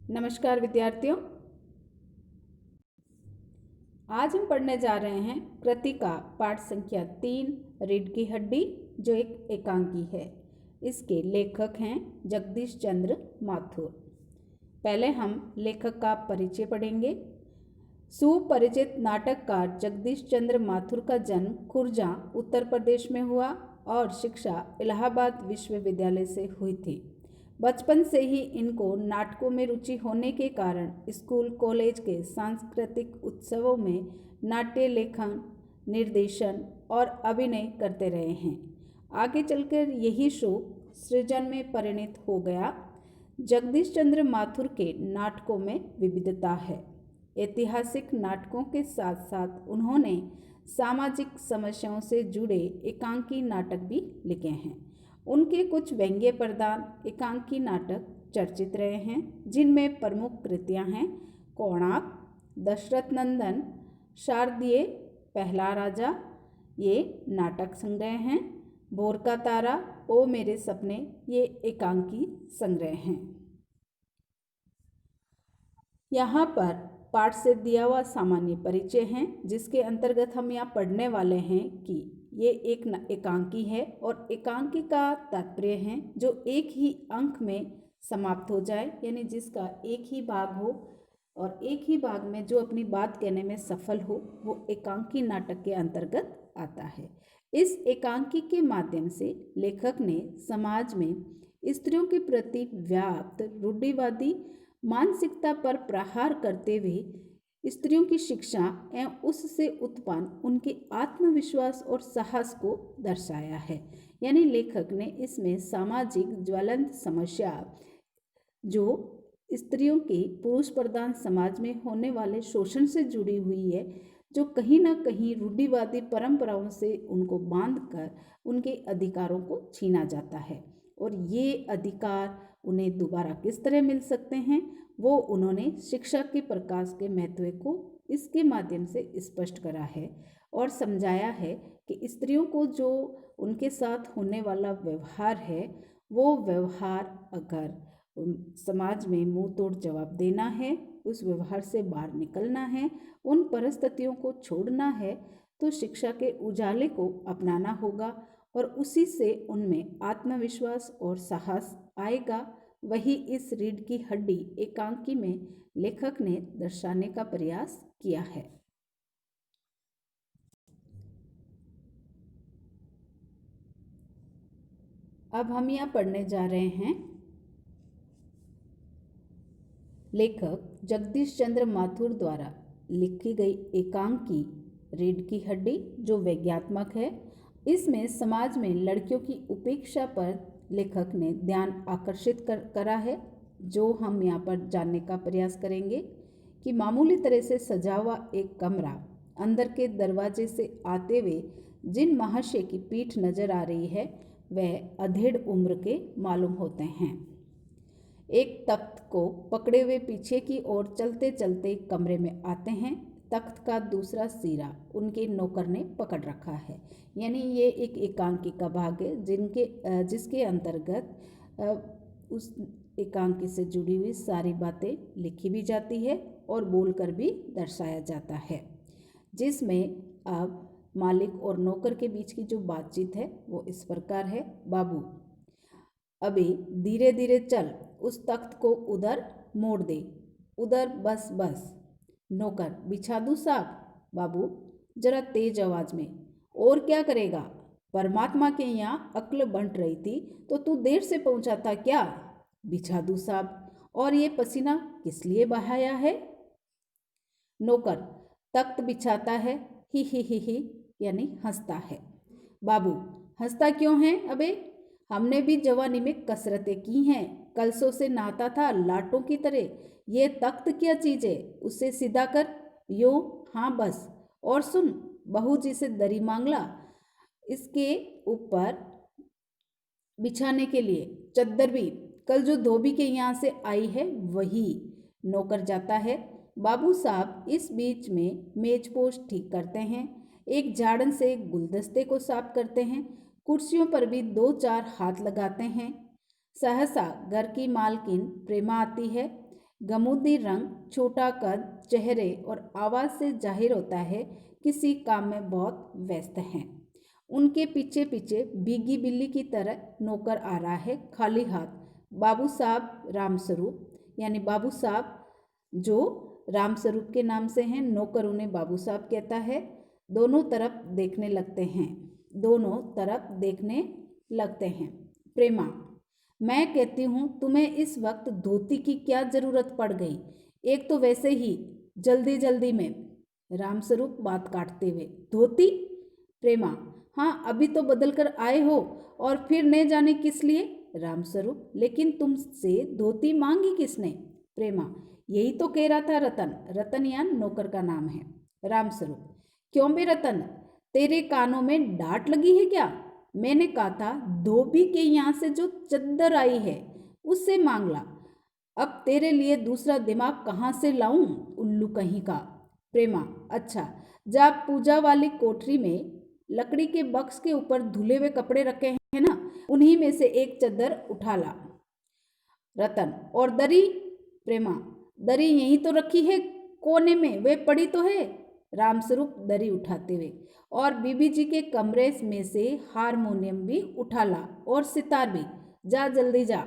नमस्कार विद्यार्थियों, आज हम पढ़ने जा रहे हैं कृतिका पाठ संख्या 3 रीढ़ की हड्डी, जो एक एकांकी है। इसके लेखक हैं जगदीश चंद्र माथुर। पहले हम लेखक का परिचय पढ़ेंगे। सुपरिचित नाटककार जगदीश चंद्र माथुर का जन्म खुर्जा उत्तर प्रदेश में हुआ और शिक्षा इलाहाबाद विश्वविद्यालय से हुई थी। बचपन से ही इनको नाटकों में रुचि होने के कारण स्कूल कॉलेज के सांस्कृतिक उत्सवों में नाट्य लेखन, निर्देशन और अभिनय करते रहे हैं। आगे चलकर यही शौक सृजन में परिणत हो गया। जगदीश चंद्र माथुर के नाटकों में विविधता है। ऐतिहासिक नाटकों के साथ साथ उन्होंने सामाजिक समस्याओं से जुड़े एकांकी नाटक भी लिखे हैं। उनके कुछ व्यंग्य प्रधान एकांकी नाटक चर्चित रहे हैं, जिनमें प्रमुख कृतियां हैं कोणार्क, दशरथ नंदन, शारदीय, पहला राजा, ये नाटक संग्रह हैं। भोर का तारा, ओ मेरे सपने, ये एकांकी संग्रह हैं। यहाँ पर पाठ से दिया हुआ सामान्य परिचय है, जिसके अंतर्गत हम यहाँ पढ़ने वाले हैं कि ये एक एकांकी है और एकांकी का तात्पर्य है जो एक ही अंक में समाप्त हो जाए, यानी जिसका एक ही भाग हो और एक ही भाग में जो अपनी बात कहने में सफल हो, वो एकांकी नाटक के अंतर्गत आता है। इस एकांकी के माध्यम से लेखक ने समाज में स्त्रियों के प्रति व्याप्त रूढ़िवादी मानसिकता पर प्रहार करते हुए स्त्रियों की शिक्षा एवं उससे उत्पन्न उनके आत्मविश्वास और साहस को दर्शाया है। यानी लेखक ने इसमें सामाजिक ज्वलंत समस्या, जो स्त्रियों के पुरुष प्रधान समाज में होने वाले शोषण से जुड़ी हुई है, जो कहीं ना कहीं रूढ़िवादी परंपराओं से उनको बांधकर उनके अधिकारों को छीना जाता है, और ये अधिकार उन्हें दोबारा किस तरह मिल सकते हैं, वो उन्होंने शिक्षा के प्रकाश के महत्व को इसके माध्यम से स्पष्ट करा है और समझाया है कि स्त्रियों को जो उनके साथ होने वाला व्यवहार है, वो व्यवहार अगर समाज में मुंह तोड़ जवाब देना है, उस व्यवहार से बाहर निकलना है, उन परिस्थितियों को छोड़ना है, तो शिक्षा के उजाले को अपनाना होगा और उसी से उनमें आत्मविश्वास और साहस आएगा। वही इस रीढ़ की हड्डी एकांकी में लेखक ने दर्शाने का प्रयास किया है। अब हम यहाँ पढ़ने जा रहे हैं लेखक जगदीश चंद्र माथुर द्वारा लिखी गई एकांकी रीढ़ की हड्डी, जो व्यंग्यात्मक है। इसमें समाज में लड़कियों की उपेक्षा पर लेखक ने ध्यान आकर्षित करा है, जो हम यहाँ पर जानने का प्रयास करेंगे कि मामूली तरह से सजा हुआ एक कमरा, अंदर के दरवाजे से आते हुए जिन महाशय की पीठ नजर आ रही है, वह अधेड़ उम्र के मालूम होते हैं। एक तख्त को पकड़े हुए पीछे की ओर चलते चलते कमरे में आते हैं। तख्त का दूसरा सिरा उनके नौकर ने पकड़ रखा है। यानी ये एक एकांकी का भाग है जिसके अंतर्गत उस एकांकी से जुड़ी हुई सारी बातें लिखी भी जाती है और बोलकर भी दर्शाया जाता है, जिसमें अब मालिक और नौकर के बीच की जो बातचीत है वो इस प्रकार है। बाबू, अभी धीरे धीरे चल, उस तख्त को उधर मोड़ दे, उधर, बस बस। नौकर, बिछा दूं साहब? बाबू जरा तेज आवाज में, और क्या करेगा? परमात्मा के यहाँ अक्ल बंट रही थी तो तू देर से पहुंचा था क्या? बिछा दूं साहब। और ये पसीना किस लिए बहाया है? नौकर तख्त बिछाता है, ही यानी हंसता है। बाबू, हंसता क्यों है? अबे हमने भी जवानी में कसरतें की हैं, कलसों से नहाता था लाटों की तरह। ये तख्त क्या चीज है? उसे सीधा कर। यो, हाँ बस। और सुन, बहू जी से दरी मांगला इसके ऊपर बिछाने के लिए, चद्दर भी कल जो धोबी के यहाँ से आई है वही। नौकर जाता है। बाबू साहब इस बीच में मेजपोश ठीक करते हैं, एक झाड़न से गुलदस्ते को साफ करते हैं, कुर्सियों पर भी 2-4 हाथ लगाते हैं। सहसा घर की मालकिन प्रेमा आती है। गमूदी रंग, छोटा कद, चेहरे और आवाज़ से जाहिर होता है किसी काम में बहुत व्यस्त हैं। उनके पीछे पीछे भीगी बिल्ली की तरह नौकर आ रहा है खाली हाथ। बाबू साहब रामस्वरूप, यानी बाबू साहब जो रामस्वरूप के नाम से हैं, नौकर उन्हें बाबू साहब कहता है। दोनों तरफ देखने लगते हैं, दोनों तरफ देखने लगते हैं। प्रेमा, मैं कहती हूँ तुम्हें इस वक्त धोती की क्या जरूरत पड़ गई, एक तो वैसे ही जल्दी जल्दी में। रामस्वरूप बात काटते हुए, धोती? प्रेमा, हाँ, अभी तो बदल कर आए हो और फिर न जाने किस लिए। रामस्वरूप, लेकिन तुमसे धोती मांगी किसने? प्रेमा, यही तो कह रहा था रतन। रतन या नौकर का नाम है। रामस्वरूप, क्यों बे रतन, तेरे कानों में डांट लगी है क्या? मैंने कहा था धोबी के यहाँ से जो चद्दर आई है उससे मांग ला। अब तेरे लिए दूसरा दिमाग कहाँ से लाऊं, उल्लू कहीं का। प्रेमा, अच्छा, जा पूजा वाली कोठरी में लकड़ी के बक्स के ऊपर धुले हुए कपड़े रखे हैं ना, उन्हीं में से एक चद्दर उठा ला। रतन, और दरी? प्रेमा, दरी यहीं तो रखी है कोने में, वे पड़ी तो है। रामस्वरूप दरी उठाते हुए, और बीबी जी के कमरे में से हारमोनियम भी उठा ला और सितार भी। जा जल्दी जा।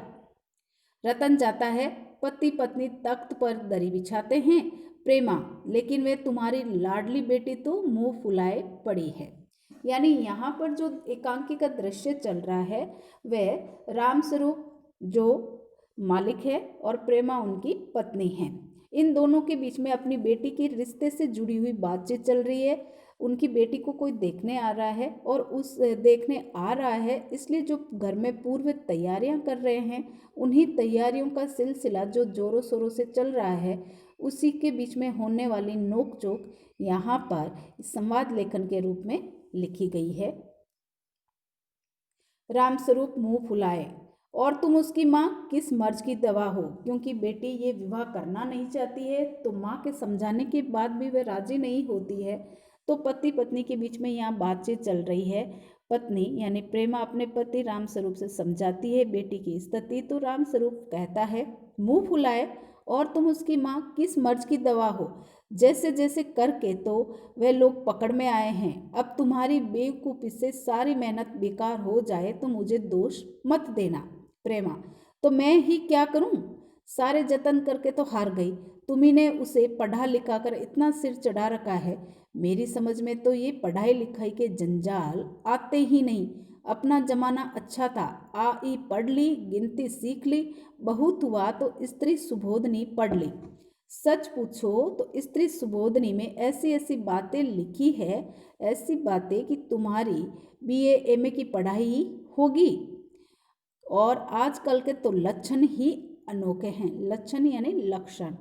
रतन जाता है। पति पत्नी तख्त पर दरी बिछाते हैं। प्रेमा, लेकिन वे तुम्हारी लाडली बेटी तो मुंह फुलाए पड़ी है। यानी यहाँ पर जो एकांकी का दृश्य चल रहा है वह रामस्वरूप जो मालिक है और प्रेमा उनकी पत्नी है। इन दोनों के बीच में अपनी बेटी की रिश्ते से जुड़ी हुई बातचीत चल रही है। उनकी बेटी को कोई देखने आ रहा है और उस देखने आ रहा है इसलिए जो घर में पूर्व तैयारियां कर रहे हैं, उन्हीं तैयारियों का सिलसिला जो जोरों शोरों से चल रहा है, उसी के बीच में होने वाली नोक झोंक यहाँ पर संवाद लेखन के रूप में लिखी गई है। रामस्वरूप मुंह फुलाए, और तुम उसकी माँ किस मर्ज की दवा हो, क्योंकि बेटी ये विवाह करना नहीं चाहती है तो माँ के समझाने के बाद भी वह राजी नहीं होती है। तो पति पत्नी के बीच में यहाँ बातचीत चल रही है। पत्नी यानी प्रेमा अपने पति रामस्वरूप से समझाती है बेटी की स्थिति, तो रामस्वरूप कहता है मुंह फुलाए, और तुम उसकी माँ किस मर्ज की दवा हो। जैसे जैसे करके तो वे लोग पकड़ में आए हैं। अब तुम्हारी बेवकूफ़ी से सारी मेहनत बेकार हो जाए तो मुझे दोष मत देना। प्रेमा, तो मैं ही क्या करूं, सारे जतन करके तो हार गई। तुम्ही ने उसे पढ़ा लिखा कर इतना सिर चढ़ा रखा है, मेरी समझ में तो ये पढ़ाई लिखाई के जंजाल आते ही नहीं। अपना जमाना अच्छा था, आ ई पढ़ ली, गिनती सीख ली, बहुत हुआ तो स्त्री सुबोधनी पढ़ ली। सच पूछो तो स्त्री सुबोधनी में ऐसी ऐसी बातें लिखी है, ऐसी बातें कि तुम्हारी बीए एमए की पढ़ाई होगी। और आजकल के तो लक्षण ही अनोखे हैं। लक्षण यानी लक्षण।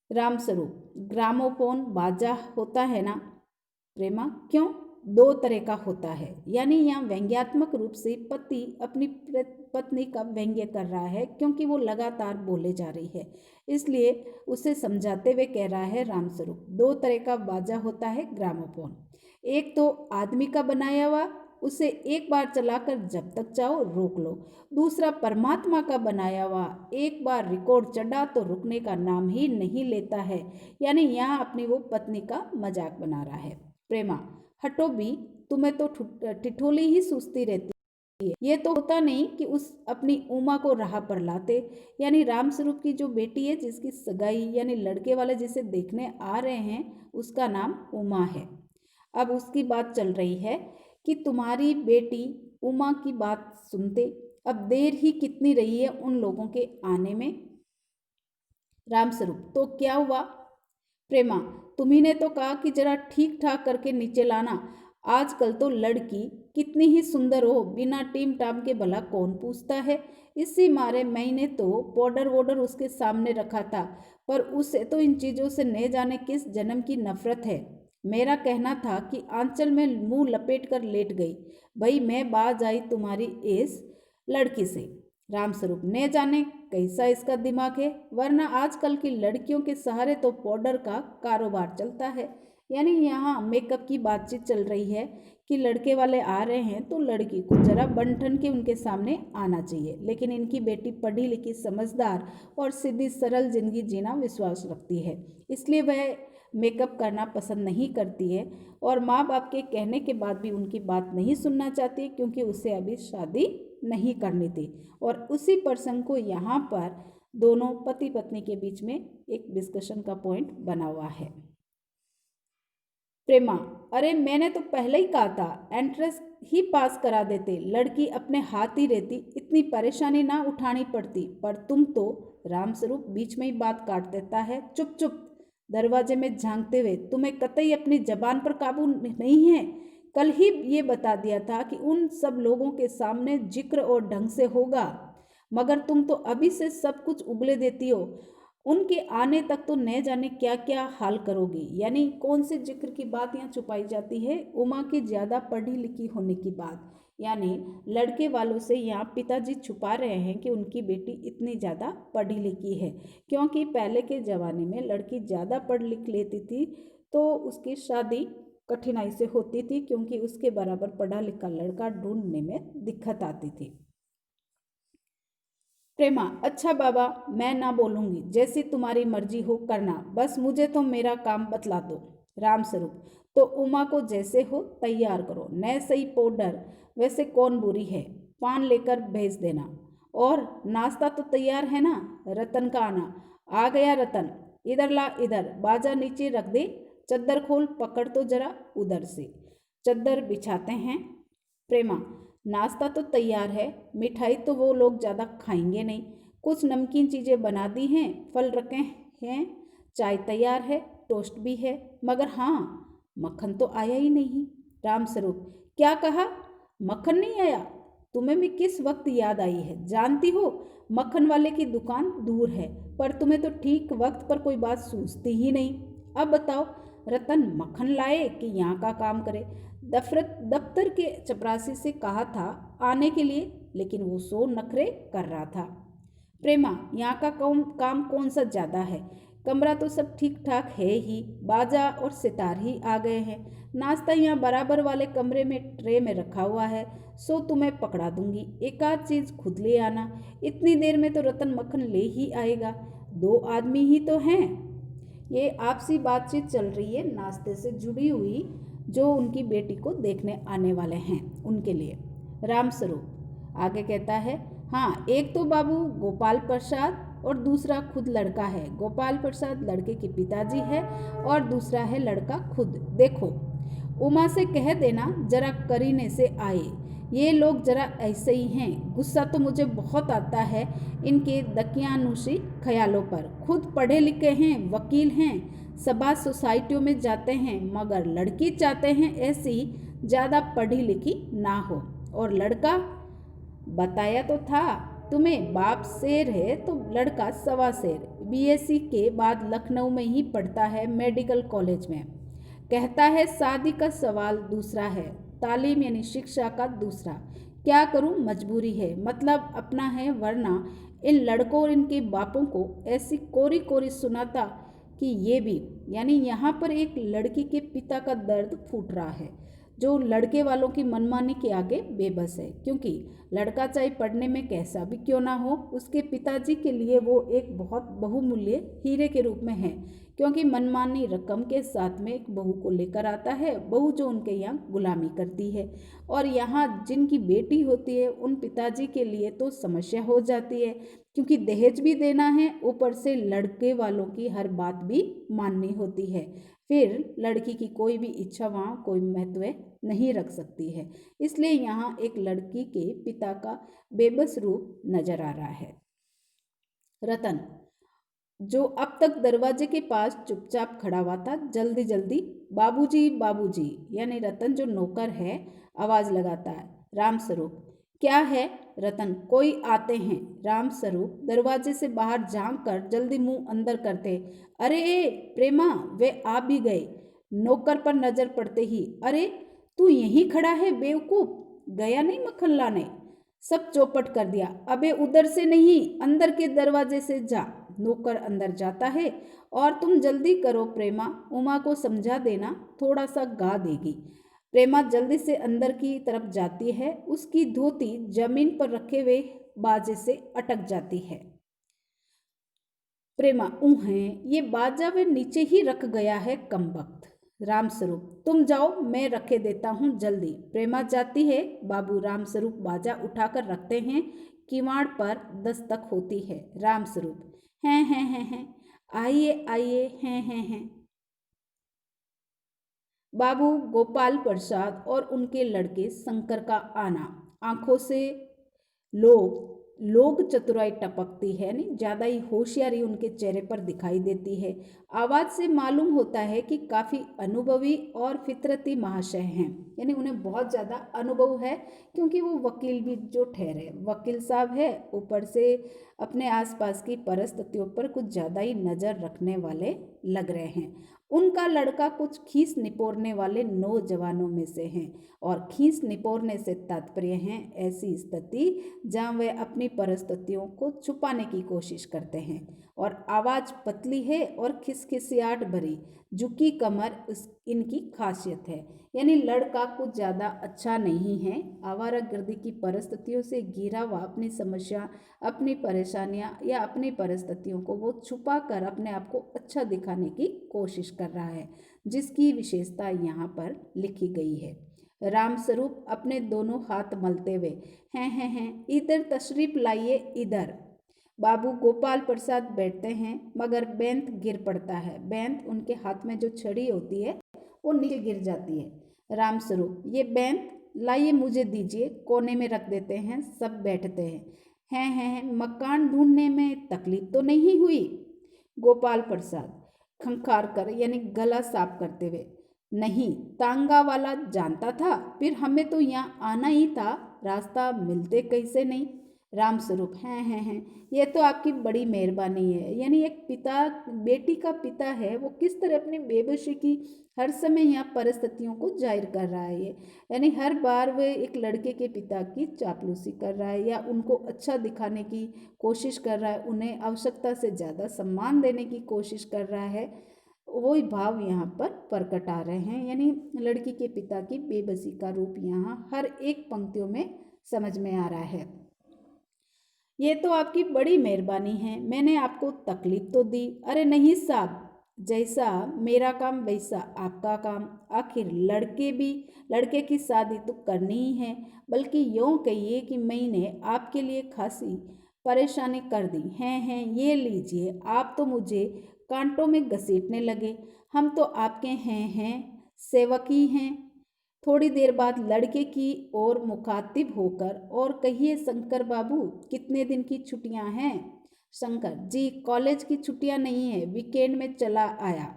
रामस्वरूप, ग्रामोफोन बाजा होता है ना? प्रेमा, क्यों? दो तरह का होता है। यानी यहाँ व्यंग्यात्मक रूप से पति अपनी पत्नी का व्यंग्य कर रहा है क्योंकि वो लगातार बोले जा रही है, इसलिए उसे समझाते हुए कह रहा है रामस्वरूप, दो तरह का बाजा होता है ग्रामोफोन। एक तो आदमी का बनाया हुआ, उसे एक बार चलाकर जब तक चाहो रोक लो। दूसरा परमात्मा का बनाया हुआ, एक बार रिकॉर्ड चढ़ा तो रुकने का नाम ही नहीं लेता है। यानी यहाँ अपनी वो पत्नी का मजाक बना रहा है। प्रेमा, हटो भी, तुम्हें तो ठिठोली ही सूझती रहती है। ये तो होता नहीं कि उस अपनी उमा को राह पर लाते। यानी रामस्वरूप की जो बेटी है जिसकी सगाई यानी लड़के वाले जिसे देखने आ रहे हैं उसका नाम उमा है। अब उसकी बात चल रही है कि तुम्हारी बेटी उमा की बात सुनते, अब देर ही कितनी रही है उन लोगों के आने में। रामस्वरूप, तो क्या हुआ? प्रेमा, तुम्ही ने तो कहा कि जरा ठीक ठाक करके नीचे लाना। आजकल तो लड़की कितनी ही सुंदर हो, बिना टीम टाम के भला कौन पूछता है। इसी मारे मैंने तो पाउडर वोडर उसके सामने रखा था, पर उसे तो इन चीज़ों से न जाने किस जन्म की नफरत है। मेरा कहना था कि आंचल में मुंह लपेट कर लेट गई। भाई मैं बाज आई तुम्हारी इस लड़की से। रामस्वरूप, न जाने कैसा इसका दिमाग है, वरना आजकल की लड़कियों के सहारे तो पाउडर का कारोबार चलता है। यानी यहाँ मेकअप की बातचीत चल रही है कि लड़के वाले आ रहे हैं तो लड़की को जरा बन ठन के उनके सामने आना चाहिए, लेकिन इनकी बेटी पढ़ी लिखी, समझदार और सीधी सरल जिंदगी जीना विश्वास रखती है, इसलिए वह मेकअप करना पसंद नहीं करती है और माँ बाप के कहने के बाद भी उनकी बात नहीं सुनना चाहती, क्योंकि उसे अभी शादी नहीं करनी थी। और उसी प्रसंग को यहाँ पर दोनों पति पत्नी के बीच में एक डिस्कशन का पॉइंट बना हुआ है। प्रेमा, अरे मैंने तो पहले ही कहा था एंट्रेंस ही पास करा देते, लड़की अपने हाथ ही रहती, इतनी परेशानी ना उठानी पड़ती, पर तुम तो। रामस्वरूप बीच में ही बात काट देता है। चुप चुप, दरवाजे में झांकते हुए, तुम्हें कतई अपनी जबान पर काबू नहीं है। कल ही ये बता दिया था कि उन सब लोगों के सामने जिक्र और ढंग से होगा, मगर तुम तो अभी से सब कुछ उगले देती हो। उनके आने तक तो न जाने क्या क्या हाल करोगी। यानी कौन से जिक्र की बात यहाँ छुपाई जाती है? उमा की ज़्यादा पढ़ी लिखी होने की बात, यानी लड़के वालों से यहाँ पिताजी छुपा रहे हैं कि उनकी बेटी इतनी ज़्यादा पढ़ी लिखी है, क्योंकि पहले के ज़माने में लड़की ज़्यादा पढ़ लिख लेती थी तो उसकी शादी कठिनाई से होती थी, क्योंकि उसके बराबर पढ़ा लिखा लड़का ढूंढने में दिक्कत आती थी। प्रेमा, अच्छा बाबा, मैं ना बोलूँगी, जैसी तुम्हारी मर्जी हो करना, बस मुझे तो मेरा काम बतला दो। रामस्वरूप, तो उमा को जैसे हो तैयार करो, न सही पाउडर, वैसे कौन बुरी है, पान लेकर भेज देना। और नाश्ता तो तैयार है ना? रतन का आना। आ गया रतन, इधर ला, इधर बाजा नीचे रख दे, चद्दर खोल, पकड़ तो जरा उधर से। चद्दर बिछाते हैं। प्रेमा, नाश्ता तो तैयार है, मिठाई तो वो लोग ज़्यादा खाएंगे नहीं, कुछ नमकीन चीज़ें बना दी हैं, फल रखे हैं, चाय तैयार है, टोस्ट भी है, मगर हाँ, मक्खन तो आया ही नहीं। रामस्वरूप, क्या कहा? मक्खन नहीं आया? तुम्हें भी किस वक्त याद आई है? जानती हो मक्खन वाले की दुकान दूर है, पर तुम्हें तो ठीक वक्त पर कोई बात सूझती ही नहीं। अब बताओ, रतन मक्खन लाए कि यहाँ का काम करे? दफ्तर के चपरासी से कहा था आने के लिए, लेकिन वो सो नखरे कर रहा था। प्रेमा, यहाँ का काम कौन सा ज़्यादा है? कमरा तो सब ठीक ठाक है ही, बाजा और सितार ही आ गए हैं, नाश्ता यहाँ बराबर वाले कमरे में ट्रे में रखा हुआ है, सो तुम्हें पकड़ा दूंगी, एक आध चीज़ खुद ले आना। इतनी देर में तो रतन मक्खन ले ही आएगा, दो आदमी ही तो हैं। ये आपसी बातचीत चल रही है नाश्ते से जुड़ी हुई, जो उनकी बेटी को देखने आने वाले हैं उनके लिए। रामस्वरूप आगे कहता है, हाँ, एक तो बाबू गोपाल प्रसाद और दूसरा खुद लड़का है। गोपाल प्रसाद लड़के के पिताजी है और दूसरा है लड़का खुद। देखो, उमा से कह देना जरा करीने से आए, ये लोग जरा ऐसे ही हैं। गुस्सा तो मुझे बहुत आता है इनके दकियानुशी ख्यालों पर। खुद पढ़े लिखे हैं, वकील हैं, सभा सोसाइटियों में जाते हैं, मगर लड़की चाहते हैं ऐसी ज़्यादा पढ़ी लिखी ना हो। और लड़का, बताया तो था तुम्हें, बाप शेर है तो लड़का सवा शेर। बीएससी के बाद लखनऊ में ही पढ़ता है, मेडिकल कॉलेज में। कहता है शादी का सवाल दूसरा है, तालीम यानी शिक्षा का दूसरा। क्या करूं, मजबूरी है, मतलब अपना है, वरना इन लड़कों और इनके बापों को ऐसी कोरी कोरी सुनाता कि ये भी, यानी यहाँ पर एक लड़की के पिता का दर्द फूट रहा है, जो लड़के वालों की मनमानी के आगे बेबस है, क्योंकि लड़का चाहे पढ़ने में कैसा भी क्यों ना हो, उसके पिताजी के लिए वो एक बहुत बहुमूल्य हीरे के रूप में है, क्योंकि मनमानी रकम के साथ में एक बहू को लेकर आता है, बहू जो उनके यहाँ गुलामी करती है। और यहाँ जिनकी बेटी होती है उन पिताजी के लिए तो समस्या हो जाती है, क्योंकि दहेज भी देना है, ऊपर से लड़के वालों की हर बात भी माननी होती है। फिर लड़की की कोई भी इच्छा वहाँ कोई महत्व नहीं रख सकती है। इसलिए यहाँ एक लड़की के पिता का बेबस रूप नजर आ रहा है। रतन, जो अब तक दरवाजे के पास चुपचाप खड़ा हुआ था, जल्दी जल्दी बाबूजी बाबूजी, यानी रतन जो नौकर है, आवाज लगाता है। रामस्वरूप, क्या है? रतन, कोई आते हैं। रामस्वरूप दरवाजे से बाहर झांक कर जल्दी मुंह अंदर करते, अरे प्रेमा, वे आ भी गए। नौकर पर नजर पड़ते ही, अरे तू यहीं खड़ा है बेवकूफ, गया नहीं मक्खन लाने? सब चौपट कर दिया। अबे उधर से नहीं, अंदर के दरवाजे से जा। नौकर अंदर जाता है। और तुम जल्दी करो प्रेमा, उमा को समझा देना, थोड़ा सा गा देगी। प्रेमा जल्दी से अंदर की तरफ जाती है। उसकी धोती जमीन पर रखे हुए बाजे से अटक जाती है। प्रेमा है, ये बाजा वे नीचे ही रख गया है कमबख्त। रामस्वरूप तुम जाओ, मैं रखे देता हूँ जल्दी। प्रेमा जाती है। बाबू रामस्वरूप बाजा उठाकर रखते हैं। किवाड़ पर दस्तक होती है। रामस्वरूप हैं आइए आइए हैं। बाबू गोपाल प्रसाद और उनके लड़के शंकर का आना। आंखों से लोग चतुराई टपकती है, नहीं ज्यादा ही होशियारी उनके चेहरे पर दिखाई देती है। आवाज से मालूम होता है कि काफी अनुभवी और फितरती महाशय हैं, यानी उन्हें बहुत ज्यादा अनुभव है, क्योंकि वो वकील भी जो ठहरे वकील साहब है, ऊपर से अपने आसपास की परिस्थितियों पर कुछ ज्यादा ही नजर रखने वाले लग रहे हैं। उनका लड़का कुछ खीस निपोरने वाले नौजवानों में से हैं, और खीस निपोरने से तात्पर्य है ऐसी स्थिति जहाँ वे अपनी परिस्थितियों को छुपाने की कोशिश करते हैं। और आवाज़ पतली है और खिसखिसियाट भरी, झुकी कमर इनकी खासियत है। यानी लड़का कुछ ज़्यादा अच्छा नहीं है, आवारागर्दी की परिस्थितियों से घिरा हुआ अपनी समस्या, अपनी परेशानियां या अपनी परिस्थितियों को वो छुपा कर अपने आप को अच्छा दिखाने की कोशिश कर रहा है, जिसकी विशेषता यहाँ पर लिखी गई है। रामस्वरूप अपने दोनों हाथ मलते हुए हैं इधर तशरीफ लाइए इधर। बाबू गोपाल प्रसाद बैठते हैं, मगर बेंत गिर पड़ता है। बेंत उनके हाथ में जो छड़ी होती है वो नीचे गिर जाती है। रामस्वरूप ये बेंत लाइए मुझे दीजिए, कोने में रख देते हैं। सब बैठते हैं मकान ढूंढने में तकलीफ तो नहीं हुई? गोपाल प्रसाद खंखार कर यानी गला साफ करते हुए, नहीं, तांगा वाला जानता था, फिर हमें तो यहाँ आना ही था, रास्ता मिलते कैसे नहीं। रामस्वरूप हैं ये तो आपकी बड़ी मेहरबानी है। यानी एक पिता बेटी का पिता है, वो किस तरह अपनी बेबसी की हर समय यहाँ परिस्थितियों को जाहिर कर रहा है। ये यानी हर बार वह एक लड़के के पिता की चापलूसी कर रहा है या उनको अच्छा दिखाने की कोशिश कर रहा है, उन्हें आवश्यकता से ज़्यादा सम्मान देने की कोशिश कर रहा है। वही भाव यहाँ पर प्रकट आ रहे हैं। यानी लड़की के पिता की बेबसी का रूप यहाँ हर एक पंक्तियों में समझ में आ रहा है। ये तो आपकी बड़ी मेहरबानी है, मैंने आपको तकलीफ तो दी? अरे नहीं साहब, जैसा मेरा काम वैसा आपका काम। आखिर लड़के की शादी तो करनी ही है, बल्कि यूँ कहिए कि मैंने आपके लिए खासी परेशानी कर दी हैं ये लीजिए। आप तो मुझे कांटों में घसीटने लगे, हम तो आपके हैं सेवक ही हैं। थोड़ी देर बाद लड़के की ओर मुखातिब होकर, और कहिए शंकर बाबू, कितने दिन की छुट्टियां हैं? शंकर जी, कॉलेज की छुट्टियां नहीं है, वीकेंड में चला आया।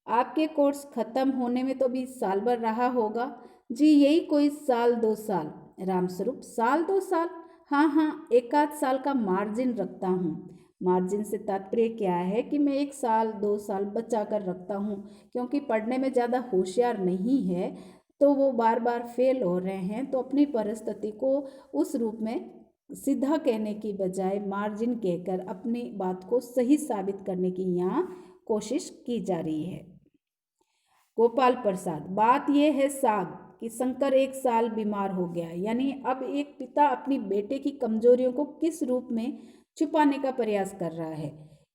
आपके कोर्स खत्म होने में तो भी साल भर रहा होगा। जी यही कोई साल 2 साल। रामस्वरूप साल 2 साल? हाँ, एक आध साल का मार्जिन रखता हूँ। मार्जिन से तात्पर्य क्या है कि मैं 1 साल 2 साल बचा कर रखता हूँ, क्योंकि पढ़ने में ज़्यादा होशियार नहीं है, तो वो बार बार फेल हो रहे हैं, तो अपनी परिस्थिति को उस रूप में सीधा कहने की बजाय मार्जिन कहकर अपनी बात को सही साबित करने की यहाँ कोशिश की जा रही है। गोपाल प्रसाद बात यह है साहब कि शंकर 1 साल बीमार हो गया, यानी अब एक पिता अपनी बेटे की कमजोरियों को किस रूप में छुपाने का प्रयास कर रहा है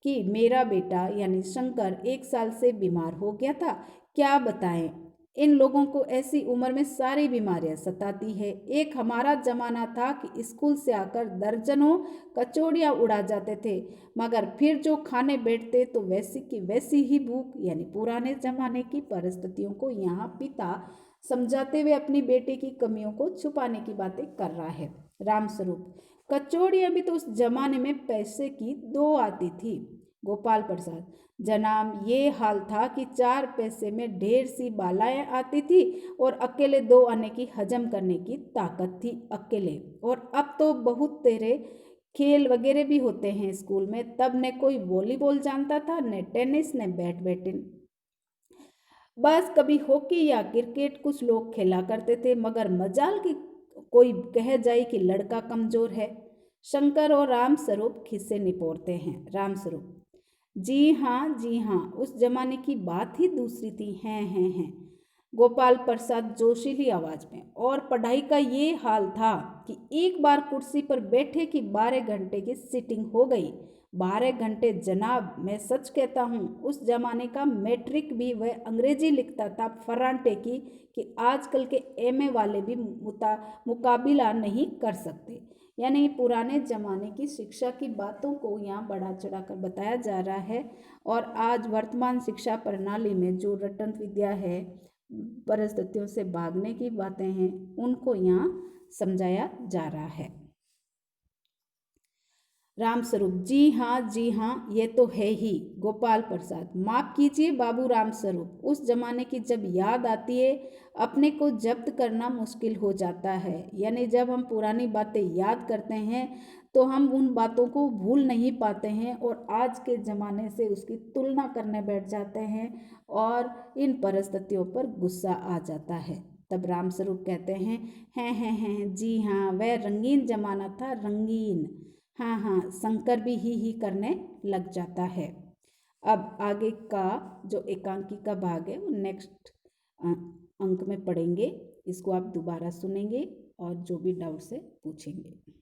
कि मेरा बेटा यानी शंकर 1 साल से बीमार हो गया था। क्या बताएं, इन लोगों को ऐसी उम्र में सारी बीमारियां सताती है। एक हमारा जमाना था कि स्कूल से आकर दर्जनों कचौड़ियाँ उड़ा जाते थे, मगर फिर जो खाने बैठते तो वैसी की वैसी ही भूख। यानी पुराने जमाने की परिस्थितियों को यहाँ पिता समझाते हुए अपनी बेटे की कमियों को छुपाने की बातें कर रहा है। रामस्वरूप कचौड़ियाँ भी तो उस जमाने में पैसे की 2 आती थी। गोपाल प्रसाद जनाब ये हाल था कि 4 पैसे में ढेर सी बालाएं आती थी, और अकेले 2 आने की हजम करने की ताकत थी अकेले। और अब तो बहुत तेरे खेल वगैरह भी होते हैं स्कूल में। तब न कोई वॉलीबॉल जानता था, न टेनिस, न बैडमिंटन, बस कभी हॉकी या क्रिकेट कुछ लोग खेला करते थे। मगर मजाल की कोई कह जाए कि लड़का कमजोर है। शंकर और रामस्वरूप खिस्से निपोरते हैं। रामस्वरूप जी हाँ, उस जमाने की बात ही दूसरी थी। हैं गोपाल प्रसाद जोशीली आवाज में। और पढ़ाई का ये हाल था कि एक बार कुर्सी पर बैठे कि 12 घंटे की सीटिंग हो गई। 12 घंटे जनाब, मैं सच कहता हूँ उस जमाने का मैट्रिक भी वह अंग्रेजी लिखता था फर्राटे की कि आजकल के एमए वाले भी मुकाबिला नहीं कर सकते। यानी पुराने ज़माने की शिक्षा की बातों को यहाँ बढ़ा चढ़ा कर बताया जा रहा है। और आज वर्तमान शिक्षा प्रणाली में जो रटन विद्या है, परिस्थितियों से भागने की बातें हैं, उनको यहाँ समझाया जा रहा है। रामस्वरूप, जी हाँ, ये तो है ही। गोपाल प्रसाद, माफ कीजिए बाबू रामस्वरूप, उस जमाने की जब याद आती है अपने को जब्त करना मुश्किल हो जाता है। यानी जब हम पुरानी बातें याद करते हैं तो हम उन बातों को भूल नहीं पाते हैं और आज के ज़माने से उसकी तुलना करने बैठ जाते हैं और इन परिस्थितियों पर गुस्सा आ जाता है। तब रामस्वरूप कहते हैं, जी हाँ, वह रंगीन जमाना था, रंगीन। हाँ हाँ, शंकर भी ही करने लग जाता है। अब आगे का जो एकांकी का भाग है वो नेक्स्ट अंक में पढ़ेंगे। इसको आप दोबारा सुनेंगे और जो भी डाउट्स है पूछेंगे।